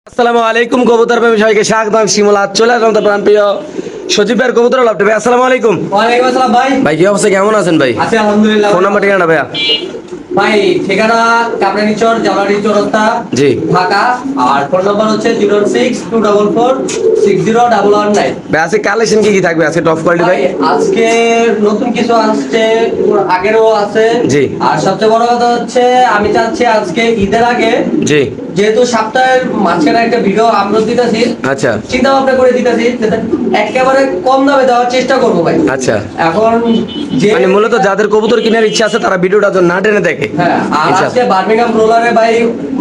আসসালামু আলাইকুম কবুতর প্রেমী সবাইকে স্বাগতম। শিমুল আজ চলে আসলাম তো প্রিয় সজীব ভাইয়ের কবুতর লাভ ভাই। আসসালামু আলাইকুম। ওয়ালাইকুম আসসালাম ভাই। ভাই কি অবস্থা, কেমন আছেন ভাই? আছি আলহামদুলিল্লাহ। ফোন নাম্বার ঠিকানা ভাইয়া? ভাই ঠিকানা কামরানীচর জামালড়ি চৌরাস্তা জি ঢাকা। আর ফোন নাম্বার হচ্ছে 06244601119। ভাই আজকে কালেকশন কি কি থাকবে আজকে টপ কোয়ালিটি ভাই? আজকে নতুন কিছু আসছে, আগেরও আছে। জি। আর সবচেয়ে বড় কথা হচ্ছে আমি চাচ্ছি আজকে ঈদের আগে, জি যেহেতু সপ্তাহের মাঝখানে একটা ভিডিও আপলোড দিতেছি, আচ্ছা চিন্তা ভাবনা করে দিতেছি একেবারে কম দামে দেওয়ার চেষ্টা করবো ভাই। আচ্ছা, এখন যে মানে মূলত যাদের কবুতর কেনার ইচ্ছা আছে তারা ভিডিওটা তো না টেনে দেখে। হ্যাঁ, আর ইনশাআল্লাহ। আজকে বার্মিংহাম রোলারে ভাই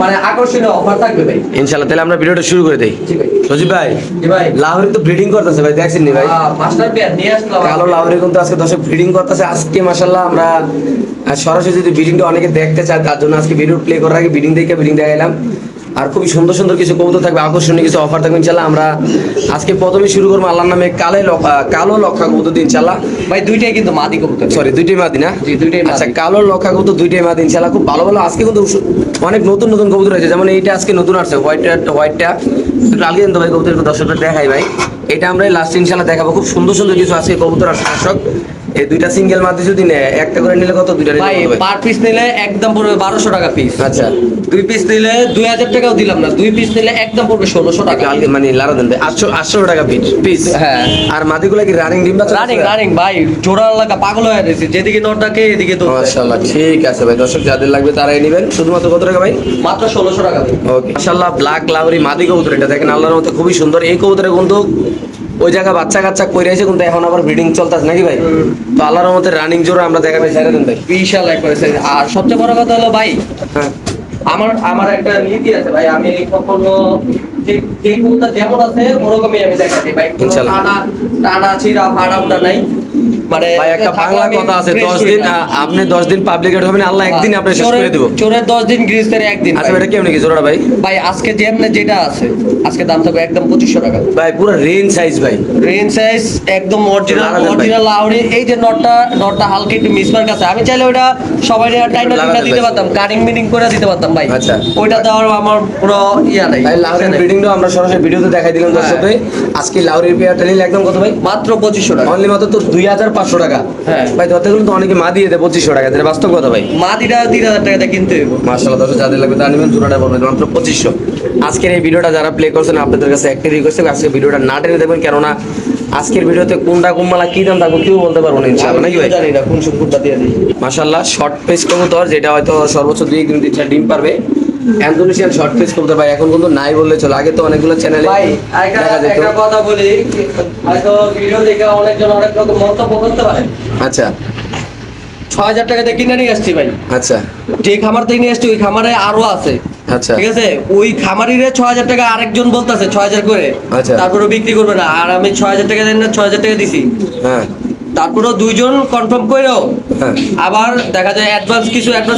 মানে আকর্ষণীয় অফার থাকবে ভাই। ইনশাআল্লাহ তাহলে আমরা ভিডিওটা শুরু করে দেই। জি ভাই। সজীব ভাই, জি ভাই। লাহোরে তো ব্রিডিং করতেছে ভাই, দেখছেন নি ভাই? মাস্টার পেয়ার নিয়ে আসলাম। কালো লাহোরে কিন্তু আজকে দর্শক ব্রিডিং করতেছে। আজকে মাশাআল্লাহ আমরা সরাসরি যদি ব্রিডিংটা অনেকে দেখতে চায় তার জন্য আজকে ভিডিও প্লে করার আগে ব্রিডিং দেখাইলাম। আর খুবই সুন্দর সুন্দর কিছু কবুতর থাকবে, আকর্ষণীয় কিছু অফার থাকবে ইনশাআল্লাহ। আমরা আজকে প্রথমে শুরু করবো আল্লাহর নামে কালো লক্ষা কবুতর দিয়ে ইনশাআল্লাহ। ভাই দুইটাই কিন্তু মাদি কবুতর। সরি দুইটাই মাদি না? জি, দুইটাই মাদি। আচ্ছা, কালো লক্ষা কবুতর দুইটাই মাদি ইনশাআল্লাহ। খুব ভালো ভালো আজকে কিন্তু অনেক নতুন নতুন কবুতর আছে, যেমন এইটা আজকে নতুন আসছে হোয়াইটটা কালকে কিন্তু ভাই কবুতর দর্শকদের দেখাই ভাই। এটা আমরা লাস্ট ইনশাআল্লাহ দেখাবো। খুব সুন্দর সুন্দর কিছু আজকে কবুতর আসছে দর্শক। এই দুইটা সিঙ্গেল মাদি যদি নেয়, একটা করে নিলে কত? দুইটা ভাই নিলে পার পিস নিলে একদম পড়বে 1200 টাকা পিস। আচ্ছা, দুই পিস নিলে 2000 টাকাও দিলাম না, দুই পিস নিলে একদম পড়বে 1600 টাকা। কালকে মানে লারা দেন ভাই 800 টাকা পিস। হ্যাঁ। আর মাদিগুলা কি রানিং ডিম বাচ্চা? রানিং ভাই, জোড়া লাগা পাগল হয়ে গেছে, যেদিকে নট ডাকে এদিকে তো। মাশাআল্লাহ, ঠিক আছে ভাই। দর্শক যাদের লাগবে তারাই নেবেন। শুধুমাত্র কত টাকা ভাই? মাত্র 1600 টাকা দিই। ওকে মাশাআল্লাহ, ব্ল্যাক লাহোরি মাদি কবুতর। এটা দেখেন আল্লাহর মতো খুবই সুন্দর। এই কবুতরে কিন্তু ওই জায়গা বাচ্চা কাচ্চা কইরা আছে, কিন্তু এখন আবার ব্রিডিং চলতেছে নাকি ভাই? তো আল্লাহর মতো রানিং জোড়া আমরা দেখাবে ছেড়ে দেন ভাই। বিশাল একবারে size। আর সবচেয়ে বড় কথা হলো ভাই, হ্যাঁ আমার একটা নীতি আছে ভাই, আমি কখনো যে কবুতর যেমন আছে ওরকমই আমি দেখাচ্ছি ভাই। কোনো ইনশাআল্লাহ। টানা ছিড়া ফাড়া উঠা নাই। মানে ভাই একটা বাংলা কথা আছে, 10 দিন আপনি 10 দিন পাবলিকেট হবেন, আল্লাহ একদিন আপনি শেষ করে দিব। চোরের 10 দিন গ্রিসের একদিন। আচ্ছা এটা কেমন কি জোড়াটা ভাই? ভাই আজকে যেমনে যেটা আছে, আজকে দাম থাকবে একদম 2500 টাকা। ভাই পুরো রেঞ্জ সাইজ ভাই। রেঞ্জ সাইজ একদম লাগাবেন ভাই। অরিজিনাল লাহোরি। এই যে নটটা হালকা একটু মিসমার্ক আছে, আমি চাইলে ওটা সবাই টাইনা লাগাবেন দিতে ভাই। পারতাম, কাটিং মিটিং করে দিতে পারতাম ভাই। আচ্ছা। ওইটা দেওয়ার আমার পুরো ইয়া নাই। ভাই লাহোরের ব্রিডিংটাও আমরা সরাসরি ভিডিওতে দেখাই দিলাম দর্শকদের। আজকে লাহোরের পেয়ারটা নিলে একদম কত ভাই? মাত্র 2500 টাকা। অনলি মাত্র তো 2500 টাকা। হ্যাঁ। ভাই ধরতে গেলে তো অনেকে মা দিয়ে দেয় 2500 টাকা, এটা বাস্তব কথা ভাই। মাদিটা 3000 টাকাতে কিনতে হইব। মাশাআল্লাহ, দর্শক যাদের লাগবে তারা নেবেন। জোড়াটা পড়বে মাত্র 2500। আজকের এই ভিডিওটা যারা প্লে করছেন আপনাদের কাছে একটা রিকোয়েস্ট, আজকে ভিডিওটা না টেনে দেখবেন, কেননা আজকের ভিডিওতে কোনটা কুম্মালা কি দাম থাকবে কেউ বলতে পারবো না ইনশাআল্লাহ, নাকি ভাই? জানি না কোন শুকুরটা দিয়ে দিই। মাশাআল্লাহ, শর্ট পেজ কবুতর, যেটা হয়তো সর্বোচ্চ 2-3 ডিম পারবে। ইন্দোনেশিয়ান শর্ট পেজ কবুতর ভাই এখন কিন্তু নাই বললে চলে। আগে তো অনেকগুলো চ্যানেলে ভাই দেখা যেত। একটা কথা বলি, হয়তো ভিডিও দেখে অনেকজন অনেক রকম মন্তব্য করতে পারে। আচ্ছা 6000 টাকাতে কিনে নিয়ে আসছি ভাই। আচ্ছা যে খামার থেকে নিয়ে আসছি ওই খামারে আরো আছে। আচ্ছা ঠিক আছে, ওই খামারিরে 6000 টাকা আরেকজন বলতেছে 6000 করে। আচ্ছা। তারপরে বিক্রি করবে না, আর আমি 6000 টাকা দেন না, 6000 টাকা দিছি। হ্যাঁ তারপরে দুইজন কনফার্ম করেও হ্যাঁ আবার দেখা যায় অ্যাডভান্স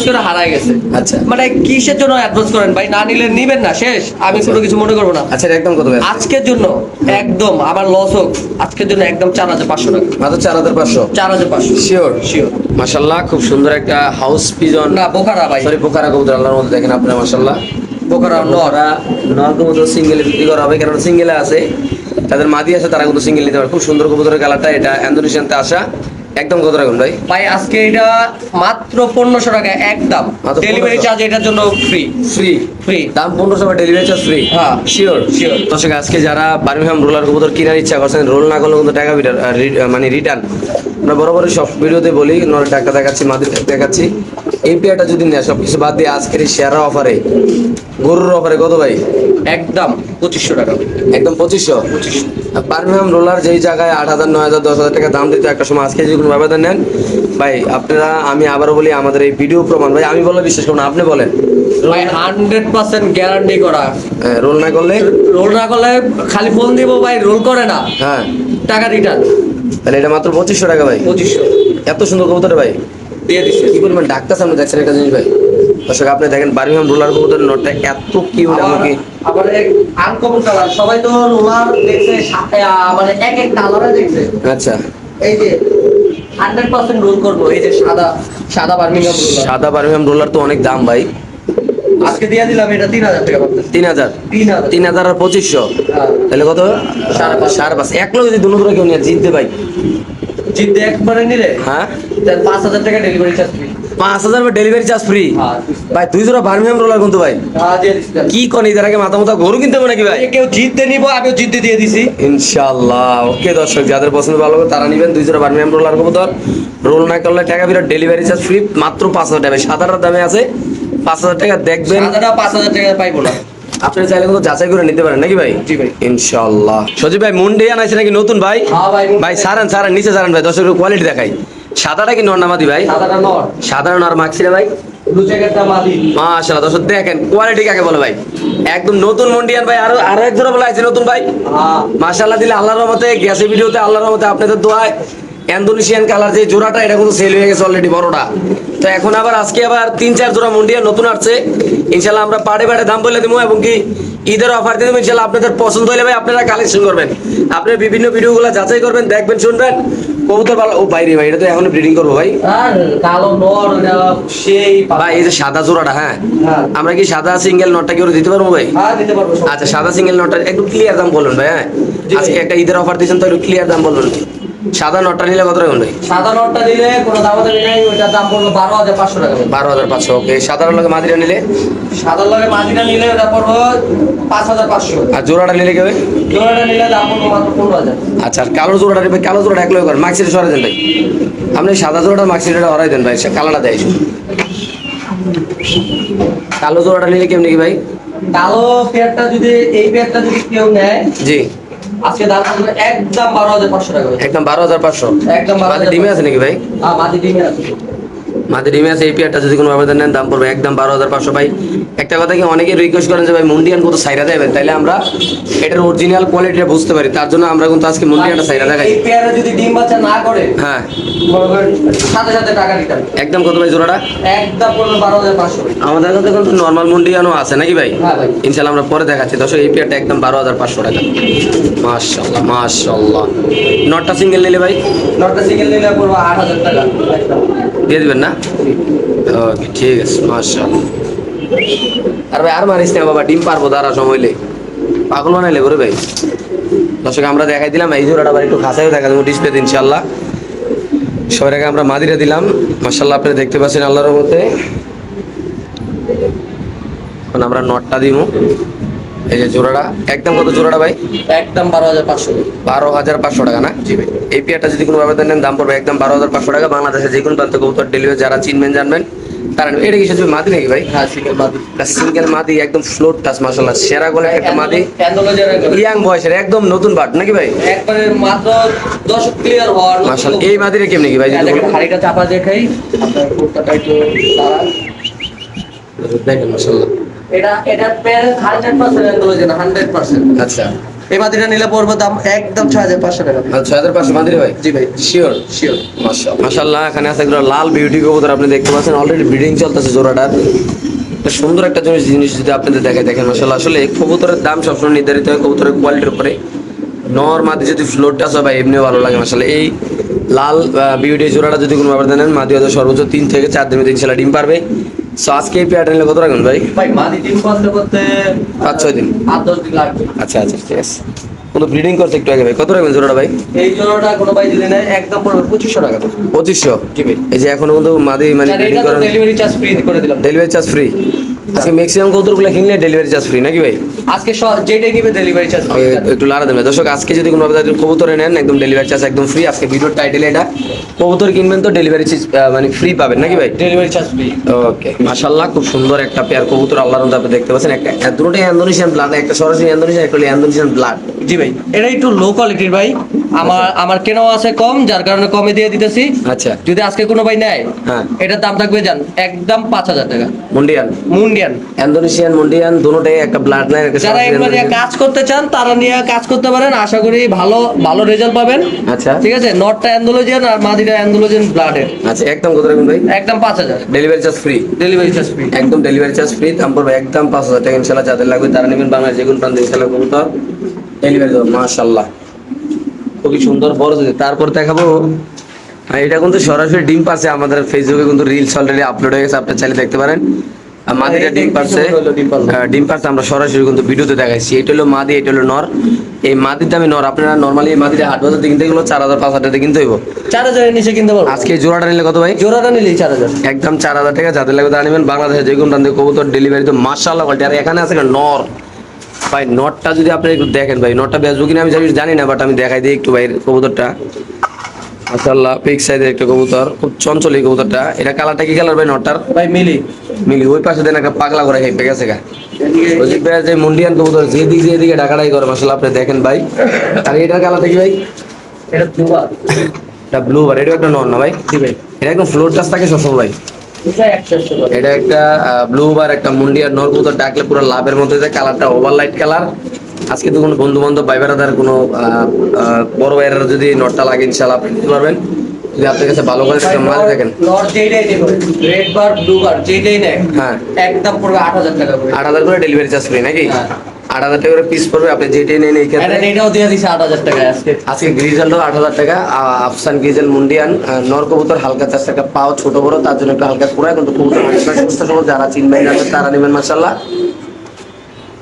করে হারায় গেছে। আচ্ছা মানে কিসের জন্য অ্যাডভান্স করেন ভাই? না নিলে নিবেন না, শেষ। আমি কোনো কিছু মনে করবো না। আচ্ছা, এটা একদম কত ভাই? আজকের জন্য একদম আমার লস হোক, আজকের জন্য একদম 4500 টাকা। মাত্র 4500। 4500 শিওর শিওর। মাশাআল্লাহ, খুব সুন্দর একটা হাউস পিজন, না বোকারা ভাই, সরি পোকারা কবুতর আল্লাহর মধ্যে দেখেন আপনারা মাশাআল্লাহ। বোকারা নর। ওরা নর কবুতর সিঙ্গেলে বিক্রি করা হবে, কারণ সিঙ্গেলে আছে, তাদের মাদি আছে, তারা কিন্তু সিঙ্গেল নিতে পারে। খুব সুন্দর কবুতরের কালারটা। এটা ইন্দোনেশিয়ানতে আসা। একদম কত রাখুন ভাই? ভাই আজকে এটা মাত্র 1500 টাকা একদম। মাত্র ডেলিভারি 1500 চার্জ এটার জন্য ফ্রি। Free free. দাম 1500, ডেলিভারি চার্জ ফ্রি। হ্যাঁ। Sure Sure. দর্শক আজকে যারা বার্মিংহাম রোলার কবুতর কেনার ইচ্ছা করছেন, রোল না করলে কিন্তু টাকা মানে রিটার্ন। আমরা বরাবরই সব ভিডিওতে বলি, নয় টাকা দেখাচ্ছি, মাদি দেখাচ্ছি। এই পেয়ারটা যদি নেয় সবকিছু বাদ দিয়ে আজকের এই সেরা অফারে, গরুর অফারে কত ভাই? একদম 2500 টাকা। একদম 2500। বার্মিংহাম রোলার যেই জায়গায় 8000, 9000, 10000 টাকা দাম দিতে একটা সময়, আজকে যদি কোনো ব্যবধান নেন ভাই আপনারা, আমি আবারও বলি আমাদের এই ভিডিও প্রমাণ ভাই, আমি বলে বিশ্বাস করুন, আপনি বলেন ভাই 100% গ্যারান্টি করা। রোল না করলে, রোল না করলে খালি ফোন দিব ভাই, রোল করে না, হ্যাঁ টাকা রিটার্ন। তাহলে এটা মাত্র 2500 টাকা ভাই। 2500 এত সুন্দর কবুতর ভাই, দিয়ে দিচ্ছি। কি পরিমাণ ডাক্তার সামনে দেখছেন একটা জিনিস ভাই। দর্শক আপনি দেখেন বার্মিংহাম রোলার কবুতরের নটটা এত কিউট, এমনকি আবার আনকমন কালার। সবাই তো রোলার দেখছে, মানে এক কালারে দেখছে। আচ্ছা এই যে 100% রোল করবো, এই যে সাদা বার্মিংহাম রোলার। সাদা বার্মিংহাম রোলার তো অনেক দাম ভাই। আজকে দিয়ে দিলাম এটা 3000 টাকা পাবেন। 3000 3000 3000 আর 2500 হ্যাঁ। তাহলে কত? 5.5 এক লোক যদি দুটো কেউ নিয়ে জিততে ভাই জিততে একবারে নিলে হ্যাঁ তাহলে 5000 টাকা delivery charge free. 5000 delivery charge free হ্যাঁ ভাই 2 জোড়া বার্মিয়াম রোলার কিন্তু ভাই দিয়ে দিচ্ছি। কি কোন এদের আগে মাথা মাথা গরু কিনতে হবে নাকি ভাই? কেউ জিততে নিব, আমিও জিততে দিয়ে দিছি। ইনশাআল্লাহ ওকে দর্শক যাদের পছন্দ ভালো হবে তারা নেবেন 2 জোড়া বার্মিয়াম রোলার কবুতর রোল না করলে টাকা বিরাট ডেলিভারি চার্জ ফ্রি মাত্র 5000 টাকা। সাদাটার দামে আছে 5000 টাকা দেখবেন। সাদাটা 5000 টাকা পাইবো না। আপনি চাইলে কিন্তু যাচাই করে নিতে পারেন নাকি ভাই? জি ভাই। ইনশাআল্লাহ। সজীব ভাই মুন্ডিয়ান আছে নাকি নতুন ভাই? হ্যাঁ ভাই। ভাই সারান সারান নিচে সারান ভাই দর্শকের কোয়ালিটি দেখাই। সাদাটা কি নরনামাদি ভাই? সাদাটা নর, সাধারণ আর মাক্সিরা ভাই ব্লু জ্যাকেটটা মাদি। মাশাআল্লাহ দর্শক দেখেন কোয়ালিটি কাকে বলে ভাই একদম নতুন মুন্ডিয়ান ভাই। আরো এক জোড়া বলে আছে নতুন ভাই হ্যাঁ মাশাআল্লাহ দিলে আল্লাহর রহমতে গেছে ভিডিওতে আল্লাহর রহমতে আপনাদের দোয়ায় ইন্দোনেশিয়ান কালার যে জোড়াটা এটা কিন্তু সেল হয়ে গেছে অলরেডি বড়টা। তো এখন আবার আজকে আবার 3-4 জোড়া মুন্ডিয়ান নতুন আসছে ইনশাআল্লাহ আমরা পাড়ে পাড়ে দাম বলে দেবো এবং কি ঈদের অফার দিয়ে দেবো ইনশাআল্লাহ। আপনাদের পছন্দ হলে ভাই আপনারা কালেকশন করবেন, আপনার বিভিন্ন ভিডিওগুলো যাচাই করবেন দেখবেন শুনবেন কবুতর ভালো। ও বাইরে ভাই এটা তো এখন ব্রিডিং করবো ভাই। আর কালো নর সেই ভাই এই যে সাদা জোড়াটা হ্যাঁ হ্যাঁ আমরা কি সাদা সিঙ্গেল নটটা কি ওরে দিতে পারবো ভাই? হ্যাঁ দিতে পারবো সব। আচ্ছা সাদা সিঙ্গেল নটটা একটু ক্লিয়ার দাম বলুন ভাই হ্যাঁ জি ভাই। আজকে একটা ঈদের অফার দিয়েছেন তো একটু ক্লিয়ার দাম বলুন। সাদা নটটা নিলে কত টাকা ভাই? সাদা নটটা নিলে কোনো দাম দামি নাই, ওইটার দাম পড়বে 12500 টাকা। 12500 ওকে। সাদার লগে মাদিরা নিলে? সাদার লগে মাদিটা নিলে ওটা পড়বে 5500। আর জোড়াটা নিলে কি হবে? জোড়াটা নিলে দাম পড়বে মাত্র 15000। আচ্ছা আর কালো জোড়াটা নেবে? কালো জোড়াটা এক লগে করেন মাক্সিটা সরাই দেন ভাই। আপনি সাদা জোড়াটা মাক্সিটা হরাই দেন ভাই কালারটা দেয় শুধু। কালো জোড়াটা নিলে কেমনি কি ভাই? কালো পেয়ারটা যদি এই পেয়ারটা যদি কেউ নেয় জি আজকে দাম পড়বে একদম 12500 টাকা। একদম 12500। একদম 12500। মাদি ডিমে আছে নাকি ভাই? হ্যাঁ মাদি ডিমে আছে। মাদি ডিমে আছে এই পেয়ারটা যদি কোনো আবেদন নেন দাম পড়বে একদম 12500 ভাই। একটা কথা কি অনেকে রিকোয়েস্ট করেন যে ভাই মুন্ডিয়ান কত সাইরা দেবেন তাইলে আমরা এটার অরিজিনাল কোয়ালিটিটা বুঝতে পারি তার জন্য আমরা কিন্তু আজকে মুন্ডিয়ানটা সাইরা দেখাই। এই পেয়ারে যদি ডিম বাচ্চা না করে হ্যাঁ মনে করেন সাথে সাথে টাকা দিতাম। একদম কত ভাই জোড়াটা? একদম পড়বে 12500। আমাদের কাছে কিন্তু নর্মাল মুন্ডিয়ানও আছে নাকি ভাই? হ্যাঁ ভাই। ইনশাআল্লাহ আমরা পরে দেখাচ্ছি দর্শক। এই পেয়ারটা একদম 12500 টাকা। মাশাআল্লাহ মাশাআল্লাহ। নটটা সিঙ্গেল নিলে ভাই নটটা সিঙ্গেল নিলে পড়বে 8000 টাকা একদম। দিয়ে দিবেন না? ওকে ঠিক আছে মাশাআল্লাহ। আর ভাই আর মারিস না বাবা ডিম পারবো দাঁড়া সময়লে পাগল বানাইলে করে ভাই। দর্শক আমরা দেখাই দিলাম এই জোড়াটা আবার একটু খাসাইও দেখা দেবো ডিসপ্লেতে ইনশাআল্লাহ। সবার আগে আমরা মাদিরা দিলাম মাশাআল্লাহ আপনারা দেখতে পাচ্ছেন আল্লাহর রহমতে। এখন আমরা নটটা দিব এই যে জোড়াটা একদম কত জোড়াটা ভাই? একদম 12500। 12500 টাকা না? জি ভাই। এই পেয়ারটা যদি কোনো আবেদন নেন দাম পড়বে একদম 12500 টাকা। বাংলাদেশে যে কোনো প্রান্ত কবুতর ডেলিভারি যারা চিনবেন জানবেন তারা নেবেন। এটা কি শুধু মাদি নাকি ভাই? হ্যাঁ সিঙ্গেল মাদি। সিঙ্গেল মাদি একদম ফ্লোর টাচ মাশাআল্লাহ সেরা গোলে একটা মাদি অ্যান্ডোলজার ইয়াং বয়সের একদম নতুন বাট নাকি ভাই? একবারে মাত্র 10 ক্লিয়ার হওয়ার মতো। মাশাআল্লাহ। এই মাদিরে কেমনে কি ভাই যদি দেখেন বলেন? হাড়িটা চাপা দেখাই আপনার কুর্তাটা একটু দাঁড়ান। দেখেন মাশাআল্লাহ। এটা পেয়ারে 100% অ্যান্ডোলজার 100%। আচ্ছা এই মাদিটা নিলে পড়বে দাম একদম 6500 টাকা। 6500 মাদিরে ভাই? জি ভাই শিওর শিওর। মাশাআল্লাহ। এখানে আছে একটা লাল বিউটি কবুতর আপনি দেখতে পাচ্ছেন অলরেডি ব্রিডিং চলতেছে জোড়াটার। একটা সুন্দর একটা জিনিস যদি আপনাদের দেখায় দেখেন মাশাআল্লাহ। আসলে এই কবুতরের দাম সবসময় নির্ধারিত হয় কবুতরের কোয়ালিটির উপরে। নর মাদি যদি ফ্লোর টাচ হয় ভাই এমনিও ভালো লাগে মাশাআল্লাহ। এই লাল বিউটি জোড়াটা যদি কোনো ব্যাপার দেন মাদি হয়তো সর্বোচ্চ 3 থেকে 4 দিনের ইনশাআল্লাহ ডিম পারবে। সো আজকে এই পেয়ারটা নিলে কত রাখবেন ভাই? ভাই মাদি ডিম করতে করতে 5-6 দিন 8-10 দিন লাগবে। আচ্ছা আচ্ছা ঠিক আছে। কোনো ব্রিডিং করছে একটু আগে ভাই কত রাখবেন জোড়াটা ভাই? এই জোড়াটা কোনো ভাই যদি নেয় একদম পড়বে 2500 টাকা। 2500? জি ভাই। এই যে এখনো কিন্তু মাদি মানে আর ব্রিডিং এটা তো করেন ডেলিভারি চার্জ ফ্রি করে দিলাম। Delivery charge free. আজকে ম্যাক্সিমাম কবুতরগুলো কিনলে ডেলিভারি চার্জ ফ্রি নাকি ভাই? আজকে যেটাই নিবে ডেলিভারি চার্জ ফ্রি। একটু লাড়া দেবেন দর্শক। আজকে যদি কোনো আপনাদের কবুতরে নেন একদম ডেলিভারি চার্জ একদম ফ্রি। আজকে ভিডিওর টাইটেলে এটা কবুতর কিনবেন তো ডেলিভারি চার্জ মানে ফ্রি পাবেন নাকি ভাই? Delivery charge free. ওকে মাশাআল্লাহ খুব সুন্দর একটা পেয়ার কবুতর আল্লাহর রহমতে আপনি দেখতে পাচ্ছেন। একটা দুটোই ইন্দোনেশিয়ান ব্লাড, একটা সরাসরি ইন্দোনেশিয়ান একটা ইন্দোনেশিয়ান ব্লাড। জি ভাই এটা একটু লো কোয়ালিটির ভাই। আমার কেনাও আছে কম যার কারণে কমে দিয়ে দিতেছি। আচ্ছা যদি আজকে কোনো ভাই নেয় হ্যাঁ এটার দাম থাকবে জান একদম 5000 টাকা। মুন্ডিয়ান মুন্ডিয়ান ইন্দোনেশিয়ান মুন্ডিয়ান দুটোটাই একটা ব্লাড লাইন একটা যারা সরাসরি এগুলো নিয়ে ইন্দোনেশিয়ান। কাজ করতে চান তারা নিয়ে কাজ করতে পারেন, আশা করি ভালো ভালো রেজাল্ট পাবেন। আচ্ছা ঠিক আছে নটটা অ্যান্ডোলজিয়ান আর মাদিটা অ্যান্ডোলজিয়ান ব্লাডের। আচ্ছা একদম কত রাখবেন ভাই? একদম 5000 delivery charge free. Delivery charge free. একদম ডেলিভারি চার্জ ফ্রি। দাম পড়বে একদম 5000 টাকা ইনশাআল্লাহ। যাদের লাগবে তারা নেবেন বাংলাদেশ যে কোনো প্রান্তে ইনশাআল্লাহ কবুতর ডেলিভারি দেবো। মাশাআল্লাহ খুবই সুন্দর বড় যদি। তারপর দেখাবো এটা কিন্তু সরাসরি ডিম পাচ্ছে আমাদের ফেসবুকে কিন্তু রিলস অলরেডি আপলোড হয়ে গেছে, আপনারা চাইলে দেখতে পারেন। আর মাদিটা ডিম পারছে, ডিম পারছে আমরা সরাসরি কিন্তু ভিডিওতে দেখাইছি। এটা হলো মাদি, এটা হলো নর। এই মাদির দামে নর আপনারা নর্মালি এই মাদিটা হাট বাজার কিনতে গেলে 4,000-5,000 টাকা কিনতে হইব। 4,000 এর নিচে কিনতে পারবো। আজকে এই জোড়াটা নিলে কত ভাই? জোড়াটা নিলেই 4,000। একদম 4,000 টাকা। যাদের লাগবে তারা নেবেন। বাংলাদেশে যে কোনো প্রান্তে কবুতর ডেলিভারি তো মাশাআল্লাহ কোয়ালিটি। আর এখানে আছে নর ভাই, নটটা যদি আপনি একটু দেখেন ভাই, নটটা বেচবো কিনা আমি জানি না, বাট আমি দেখাই দিই একটু ভাই কবুতরটা। মাশাআল্লাহ পিক সাইজের একটা কবুতর, খুব চঞ্চল এই কবুতরটা। এটা কালারটা কি কালার ভাই নটটার? ভাই মিলি ওই পাশে দেন একটা পাগলা করে খেয়ে গেছে গা। ওই যে মুন্ডিয়ান কবুতর যেদিকে ঢাকাটাই করে মাশাআল্লাহ আপনি দেখেন ভাই। আর এটার কালারটা কি ভাই? এটা ব্লুবার। এটা ব্লু বার, এটা একটা নর না ভাই? জি ভাই। এটা একদম ফ্লোর টাচ থাকে সবসময় ভাই। এটা 100 করে। এটা একটা ব্লু বার, একটা মুন্ডিয়ার নর কবুতর। ডাকলে পুরো লাভের মধ্যে যায়। কালারটা ওভারলাইট কালার। আজকে তো কোনো বন্ধু বান্ধব ভাই বেড়াদার কোনো বড় ভাইয়েরা যদি নটটা লাগে ইনশাআল্লাহ আপনি নিতে পারবেন, যদি আপনার কাছে ভালো করে মাল দেখেন। নর যেটাই নেব, রেড বার ব্লু বার যেটাই নেয়, হ্যাঁ একদম পড়বে 8,000 টাকা করে। 8,000 করে ডেলিভারি চার্জ ফ্রি নাকি? হ্যাঁ। 8,000 টাকা করে পিস পড়বে। আপনি যেটাই নেন এই এটা ক্ষেত্রে। এটাও দিয়ে দিছে 8,000 টাকা আজকে। আজকে গ্রিজেলটাও 8,000 টাকা। আফসান গ্রিজেল মুন্ডিয়ান নর কবুতর, হালকা 4 টাকা পাও, ছোট বড়, তার জন্য একটু হালকা পুরা, কিন্তু কবুতর সুস্থ সবল যারা চিনবেন জানবেন তারা নেবেন মাশাআল্লাহ।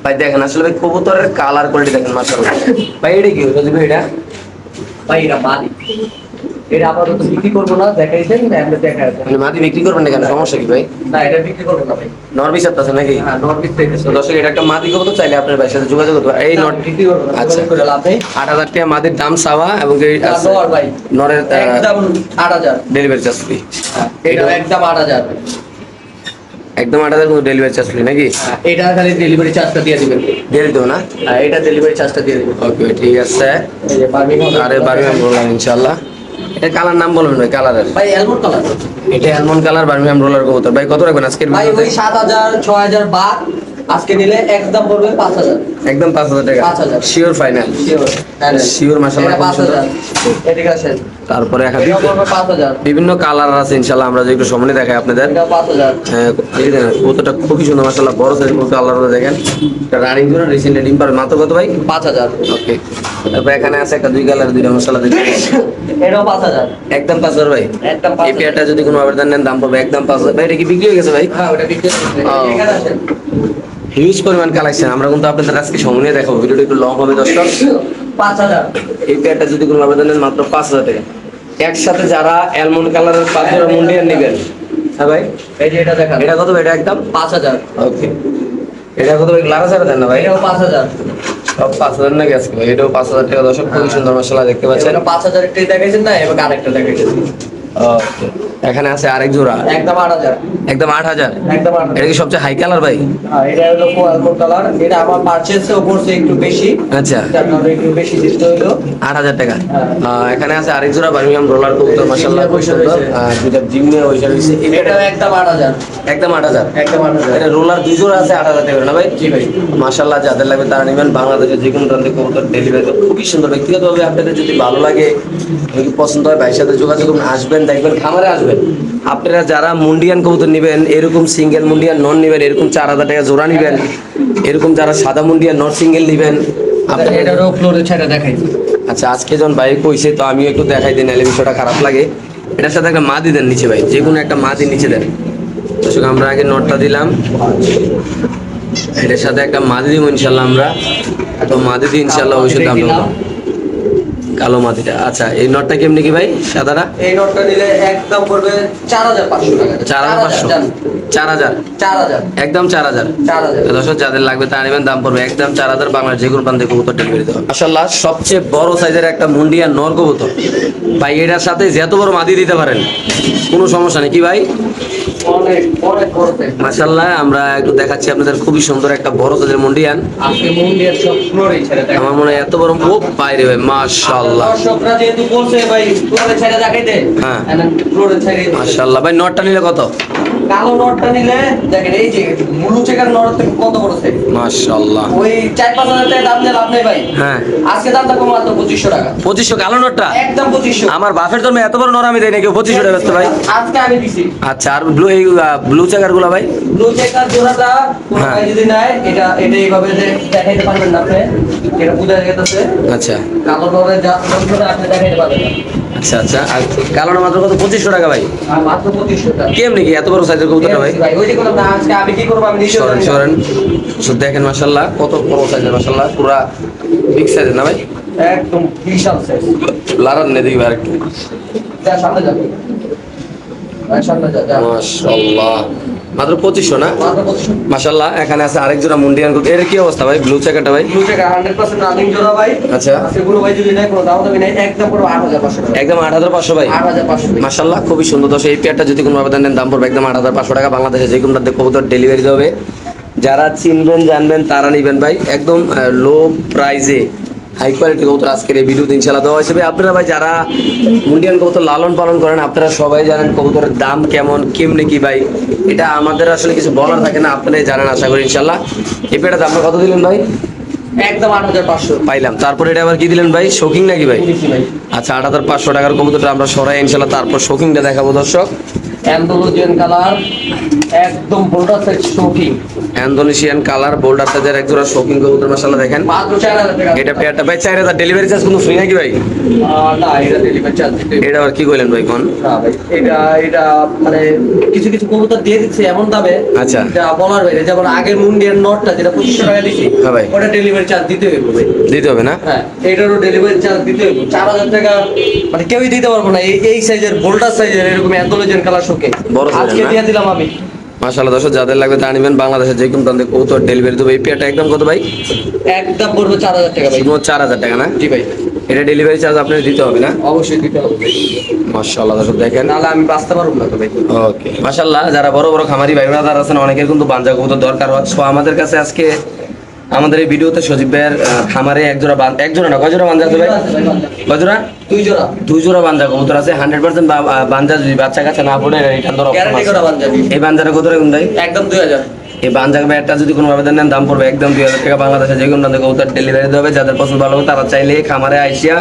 ভাই দেখেন আসলে ভাই কবুতরের কালার কোয়ালিটি দেখেন মাশাআল্লাহ। ভাই এটা কি হলো ভাই? এটা ভাই এটা মাদি। এটা আপাতত বিক্রি করবো না, দেখাইছেন আমরা দেখাই। মানে মাদি বিক্রি করবেন না কেন? সমস্যা কি ভাই? না এটা বিক্রি করবো না ভাই। নর বিচারতে আছে নাকি? হ্যাঁ নর বিক্রি তো দর্শক এটা একটা মাদি কবুতর, চাইলে আপনার ভাইয়ের সাথে যোগাযোগ করতে পারেন। এই নট বিক্রি করবো না, আচ্ছা যোগাযোগ করে লাভ নেই। 8,000 টাকা মাদির দাম চাওয়া, এবং এই নর ভাই নরের একদম 8,000। Delivery charge free. এটা একদম 8,000। একদম 8,000 কোনো ডেলিভারি চার্জ ফ্রি নাকি? এটা খালি ডেলিভারি চার্জটা দিয়ে দিবেন। দিয়ে দিতে না? এটা ডেলিভারি চার্জটা দিয়ে দিবেন। ওকে ঠিক আছে। এই যে বার্মিংহাম। আরে বার্মিংহাম রোলার ইনশাআল্লাহ। এটা কালার নাম বলবেন ভাই কালারের? ভাই অ্যালমন্ড কালার। এটা অ্যালমন্ড কালার বার্মিংহাম রোলার কবুতর। ভাই কত রাখবেন আজকের ভাই ভিডিওতে? ওই 7,000 6,000 বাদ আজকে নিলে একদম পড়বে 5,000। একদম 5,000 টাকা 5,000 শিওর ফাইনাল? শিওর শিওর মাশাআল্লাহ খুব সুন্দর। 5,000। এদিকে আসেন। তারপরে এটা পড়বে 5,000। বিভিন্ন কালার আছে ইনশাআল্লাহ, আমরা যে একটু সামনে দেখাই আপনাদের। এটা 5,000। হ্যাঁ এই দেখেন কবুতরটা খুবই সুন্দর মাশাআল্লাহ, বড় সাইজ কবুতর। আল্লাহর দেখেন এটা রানিং জন্য রিসেন্টলি ডিম পারবে। মাত্র কত ভাই? 5,000। ওকে। তারপর এখানে আছে একটা দুই কালার, দুইটা মাশাআল্লাহ দেখেন। এটাও 5,000। একদম 5,000 ভাই। একদম এই 5,000। পেয়ারটা যদি কোনো আবেদন নেন দাম পড়বে একদম 5,000। ভাই এটা কি বিক্রি হয়ে গেছে ভাই? হ্যাঁ ওটা বিক্রি করতে। ও। এখানে আসেন। হিউজ পরিমাণ কালেকশন। আমরা কিন্তু আপনাদের আজকে সময় দেখাবো, ভিডিওটা একটু লং হবে দর্শক। 5,000। এই পেয়ারটা যদি কোনো আবেদন নেন মাত্র 5,000 টাকা। একসাথে যারা অ্যালমন্ড কালারের 5 জোড়া মুন্ডিয়ান নেবেন, হ্যাঁ ভাই এই যে এটা দেখান। এটা কত ভাই? এটা একদম 5,000। ওকে। এটা কত ভাই? লারা ছাড়া দেন না ভাই? এটাও 5,000। সব 5,000 নাকি আজকে ভাই? এটাও 5,000 টাকা দর্শক। খুবই সুন্দর মাশাআল্লাহ দেখতে পাচ্ছেন। এটা 5,000 একটাই দেখাইছেন না, এবার আরেকটা দেখাইছেন। ওকে। এখানে আছে আরেক জোড়া একদম 8,000। একদম 8,000। একদম 8,000। এটা কি সবচেয়ে হাই কালার ভাই? হ্যাঁ এটা হলো অ্যালমন্ড কালার। এটা আমার পারচেজের উপর থেকে একটু বেশি। আচ্ছা যার কারণে একটু বেশি দিতে হলো। 8,000 টাকা। হ্যাঁ। এখানে আছে আরেক জোড়া বার্মিংহাম রোলার কবুতর মাশাআল্লাহ খুব সুন্দর। দুইটা জিমে ওইটা রয়েছে। এটাও একদম 8,000। একদম 8,000। একদম 8,000। এটা রোলার দুই জোড়া আছে 8,000 টাকা না ভাই? জি ভাই। মাশাআল্লাহ যাদের লাগবে তারা নেবেন। বাংলাদেশের যে কোনো প্রান্তে কবুতর ডেলিভারি খুবই সুন্দর। ব্যক্তিগতভাবে আপনাদের যদি ভালো লাগে, যদি পছন্দ হয়, ভাইয়ের সাথে যোগাযোগ করুন, আসবেন দেখবেন, খামারে আসবেন। আপনারা যারা মুন্ডিয়ান কবুতর নেবেন, এরকম সিঙ্গেল মুন্ডিয়ান নন নেবেন, এরকম 4,000 টাকা জোড়া নেবেন, এরকম যারা সাদা মুন্ডিয়ান নন সিঙ্গেল নেবেন, আপনারা এটারও ফ্লোরে ছেড়ে দেখাই। আচ্ছা আজকে যখন ভাই কইছে তো আমিও একটু দেখাই দিই, নাহলে বিষয়টা খারাপ লাগে। এটার সাথে একটা মাদি দেন নিচে ভাই, যে কোনো একটা মাদি নিচে দেন। দর্শক আমরা আগে নটটা দিলাম, এটার সাথে একটা মাদি দিব ইনশাল্লাহ আমরা। তো মাদি দিয়ে ইনশাল্লাহ ওই সাথে আমরা কালো মাদিটা। আচ্ছা এই নটটা কেমনি কি ভাই সাদাটা? এই নোটটা নিলে একদম পড়বে 4,500 টাকা। 4,500 4,000 4,000 একদম 4,000। 4,000। দর্শক যাদের লাগবে তা নেবেন, দাম পড়বে একদম 4,000। বাংলার যে কোনো প্রান্তে কবুতর ডেলিভারি দেওয়া। মাশাআল্লাহ সবচেয়ে বড় সাইজের একটা মুন্ডিয়ান নর কবুতর ভাই। এটার সাথে যত বড় মাদি দিতে পারেন কোনো সমস্যা নেই কি ভাই? অনেক অনেক বড় সাইজ। মাশাআল্লাহ আমরা একটু দেখাচ্ছি আপনাদের, খুবই সুন্দর একটা বড় সাইজের মুন্ডিয়ান। আজকে মুন্ডিয়ার সব ফ্লোরে ছেড়ে দেখাই। আমার মনে হয় এত বড় ও বাইরে ভাই মাশাআল্লাহ। দর্শকরা যেহেতু বলছে ভাই ফ্লোরে ছেড়ে দেখাইতে, হ্যাঁ। ফ্লোরে ছেড়ে দিতে। মাশাআল্লাহ ভাই নটটা নিলে কত? কালো নটটা নিলে দেখেন এই যে মুলু চেকার নট থেকে কত বড় সাইজ। মাশাআল্লাহ ওই 4-5 হাজার টাকা দাম দিয়ে লাভ নেই ভাই। হ্যাঁ আজকে দামটা কম মাত্র 2,500 টাকা। 2500 কালো নটটা? একদম 2,500। আমার বাপের জন্য এত বড় নর আমি দেই না, কেউ 2500 টাকা বেচতে ভাই। আজকে আমি দিছি। আচ্ছা আর ব্লু এই ব্লু চেকার গুলা ভাই? ব্লু চেকার জোড়াটা কোন হ্যাঁ। ভাই যদি নেয় এটা এইভাবে যে দেখাইতে পারবেন না আপনি, এটা বুঝা গেছে। আচ্ছা কালো নরের যা জোড়া আপনি দেখাইতে পারবেন না। আচ্ছা আচ্ছা। আর কালোটা মাত্র কত? 2500 টাকা ভাই। আর মাত্র 2,500 টাকা। কেমনি কি এত বড় সাইজের কবুতরটা ভাই? ভাই ওই যে বললাম না, আজকে আমি কি করবো আমি নিজে সরেন সরেন। So, দেখেন মাশাআল্লাহ কত বড় সাইজের, মাশাআল্লাহ পুরা বিগ সাইজের না ভাই? একদম বিশাল সাইজ। লারান নে দেখি ভাই আরেকটু। যা সামনে যাবে ভাই, সামনে যা যা। মাশাআল্লাহ মাত্র 2500 না? মাত্র 2500। মাশাআল্লাহ এখানে আছে আরেক জোড়া মুন্ডিয়ান কবুতর। এর কি অবস্থা ভাই ব্লু চেকারটা ভাই? ব্লু চেকার 100% রানিং জোড়া ভাই। আচ্ছা। সেগুলো ভাই যদি নেয় কোনো দাম দাবি নেই, একদম পুরো 8500 টাকা। একদম 8500 ভাই? 8500 টাকা। মাশাআল্লাহ খুবই সুন্দর। দশ এই পেয়ারটা যদি কোনো আবেদন নেন দাম পড়বে একদম 8500 টাকা। বাংলাদেশে যে কোনো কবুতর ডেলিভারি হবে। যারা চিনবেন জানবেন তারা নেবেন ভাই, একদম লো প্রাইসে হাই কোয়ালিটি কবুতর আজকের এই ভিডিওতে ইনশাআল্লাহ দেওয়া হিসেবে। আপনারা ভাই যারা মুন্ডিয়ান কবুতর লালন পালন করেন আপনারা সবাই জানেন কবুতরের দাম কেমন কেমনে কি ভাই, এটা আমাদের আসলে কিছু বলার থাকে না, আপনারাই জানেন আশা করি ইনশাআল্লাহ। এই পেয়ারটা দাম কত দিলেন ভাই? একদম 8500 পাইলাম। তারপরে এটা আবার কি দিলেন ভাই? শোকিং নাকি ভাই? দিছি ভাই। আচ্ছা 8500 টাকার কবুতরটা আমরা সরাই ইনশাআল্লাহ, তারপর শোকিংটা দেখাবো দর্শক। অ্যান্ডোলোজিয়ান কালার, একদম boulder size shocking. Indonesian colour boulder সাইজের এক জোড়া শোকিং কবুতর মাশাআল্লাহ দেখেন। মাত্র 4000 টাকা। এটা পেয়ারটা ভাই 4000, ডেলিভারি চার্জ কোনো ফ্রি নাকি ভাই? না, এটা ডেলিভারি চার্জ দিতে হবে। এটা আবার কি কইলেন ভাই কোন? না ভাই, এটা মানে কিছু কিছু কবুতর দিয়ে দিচ্ছে এমন দামে, আচ্ছা। যা বলার বাইরে। যেমন আগের মুন্ডিয়ান নটটা যেটা 2500 টাকা দিছি, হ্যাঁ ভাই। ওটা ডেলিভারি চার্জ দিতে হবে ভাই। দিতে হবে না? হ্যাঁ, এটারও ডেলিভারি চার্জ দিতে হবে। 4000 টাকা মানে কেউই দিতে পারবো না। এই সাইজের বোল্ডার সাইজের এরকম অ্যান্ডোলোজিয়ান কালার শোকে বড় size আজকে না? দিয়ে দিলাম আমি। মাশাআল্লাহ দর্শক যাদের লাগবে তা নেবেন, বাংলাদেশের যে কোনো প্রান্তে কবুতর ডেলিভারি দেবে। এই পেয়ারটা একদম কত ভাই? একদম পড়বে 4000 টাকা ভাই। শুধু 4000 টাকা না? জি ভাই, এটা ডেলিভারি চার্জ আপনার দিতে হবে না? অবশ্যই দিতে হবে ভাই। মাশাআল্লাহ দর্শক দেখেন। নাহলে আমি বাঁচতে পারবো না তো ভাই। ওকে মাশাআল্লাহ, যারা বড় বড় খামারি ভাই ব্রাদার আছেন অনেকের কিন্তু বাঞ্জা কবুতর দরকার হয়। সো আমাদের কাছে আজকে আমাদের এই ভিডিওতে সজীব ভাইয়ের খামারে এক জোড়া না কয় জোড়া বাঞ্জা আছে ভাই? কয় জোড়া? দুই জোড়া বাঞ্জা কবুতর আছে। 100% বাঞ্জা যদি বাচ্চা কাছে না পড়ে রিটার্ন দেওয়ার গ্যারান্টি করা বাঞ্জাবি। এই বাঞ্জাটা কত রাখুন ভাই? একদম 2000। এই বাঞ্জা ব্যাটটা যদি কোনো আবেদন নেন দাম পড়বে একদম 2000 টাকা। বাংলাদেশে যে কোনো প্রান্তে কবুতর ডেলিভারি দেওয়া হবে। যাদের পছন্দ ভালো হবে তারা চাইলে খামারে আইসিয়া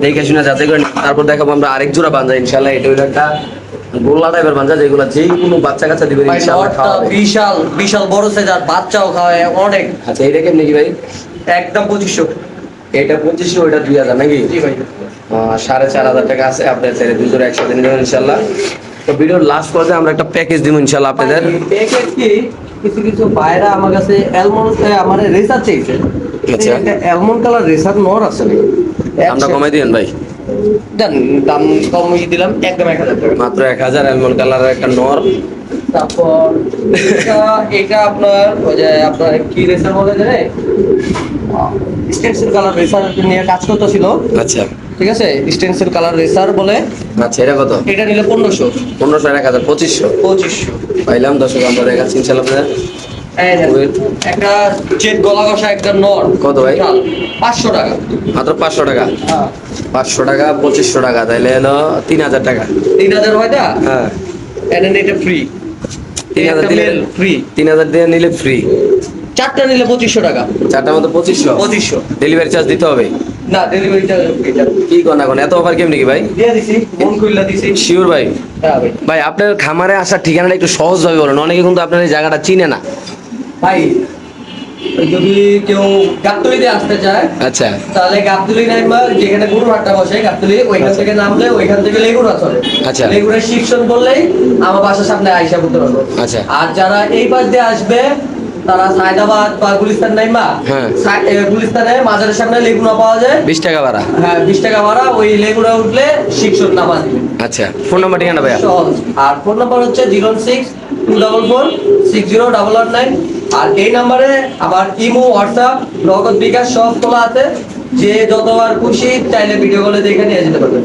দেখে শুনে যাচাই করে নিন। তারপর দেখাবো আমরা আরেক জোড়া বাঞ্জা ইনশাআল্লাহ। এটা হলো একটা গোল্লা টাইপের বাঞ্জা, যেগুলো যে কোনো বাচ্চা কাচ্চা দিবেন ভাই ইনশাআল্লাহ নটটা খাওয়াবে। বিশাল বিশাল বড় সাইজ, আর বাচ্চাও খাওয়ায় অনেক। আচ্ছা এটা কেমনি কি ভাই? একদম 2500। এটা 2500, ওটা 2000 নাকি? জি ভাই। 4500 টাকা আছে। আপনার চাইলে দুই জোড়া একসাথে নিয়ে যাবেন ইনশাআল্লাহ। তো ভিডিওর লাস্ট পর্যায়ে আমরা একটা প্যাকেজ দিব ইনশাআল্লাহ আপনাদের। প্যাকেজ কি কিছু কিছু বাইরা আমার কাছে অ্যালমন্ড আমার রেসার চাইছে। আচ্ছা। একটা অ্যালমন্ড কালার রেসার নর আছে নাকি? আমরা কমাই দিবেন ভাই? দেন, দাম কমিয়ে দিলাম একদম 1000 টাকা। মাত্র 1000 এমন কালারের একটা নর। তারপর এটা আপনার ওই যে আপনার কি রেসার বলে জানে, স্টেনসিল কালার রেসার নিয়ে কাজ করতেছিল। আচ্ছা ঠিক আছে, স্টেনসিল কালার রেসার বলে। আচ্ছা এটা কত? এটা নিলে 1500। 1500 1000 2500 2500। পাইলাম দর্শক, আমরা দেখাচ্ছি ইনশাআল্লাহ আপনাদের। এই দেখেন, একটা চেট গলা ঘষা একটা নর। কত ভাই? 500 টাকা। মাত্র 500 টাকা? হ্যাঁ। 500 টাকা 2500 টাকা, তাইলে হলো 3000 টাকা। 3000 হয় না? হ্যাঁ এন্ড এটা ফ্রি। 3000 দিলে ফ্রি। 3000 দিয়ে নিলে ফ্রি। চারটা নিলে 2500 টাকা। চারটার মতো 2500? 2500। ডেলিভারি চার্জ দিতে হবে? না, ডেলিভারি চার্জ এটা কি কোন এখন এত অফার কেমনি কি ভাই? দিয়ে দিছি, মন কইলা দিছি। শিওর ভাই? হ্যাঁ ভাই। ভাই আপনার খামারে আসার ঠিকানাটা একটু সহজভাবে বলেন, অনেকে কিন্তু আপনার এই জায়গাটা চিনে না। ভাই যদি কেউ গাবতলিতে আসতে চায় আচ্ছা তাহলে গাবতলি নাইমার যেখানে গরুর হাটটা বসে গাবতলি, ওইখান থেকে নামলে ওইখান থেকে লেগুড়া চলে। আচ্ছা। লেগুড়ার শিক্ষণ বললেই আমার বাসার সামনে আইসা করতে পারবো। আচ্ছা। আর যারা এই পাশ দিয়ে আসবে তারা সায়দাবাদ বা গুলিস্তান নাইমা, হ্যাঁ। গুলিস্তানে মাজারের সামনে লেগুড়া পাওয়া যায়। 20 টাকা ভাড়া? হ্যাঁ, 20 টাকা ভাড়া। ওই লেগুড়া উঠলে শিক্ষণ নামা দিবে। আচ্ছা ফোন নাম্বার ঠিকানা ভাইয়া? সহজ। আর ফোন নাম্বার হচ্ছে 0624460889। আর এই নাম্বারে আবার ইমো, হোয়াটসঅ্যাপ, নগদ বিকাশ সব খোলা আছে। যে যতবার খুশি চাইলে ভিডিও কলে দেখে নিয়ে যেতে পারবে।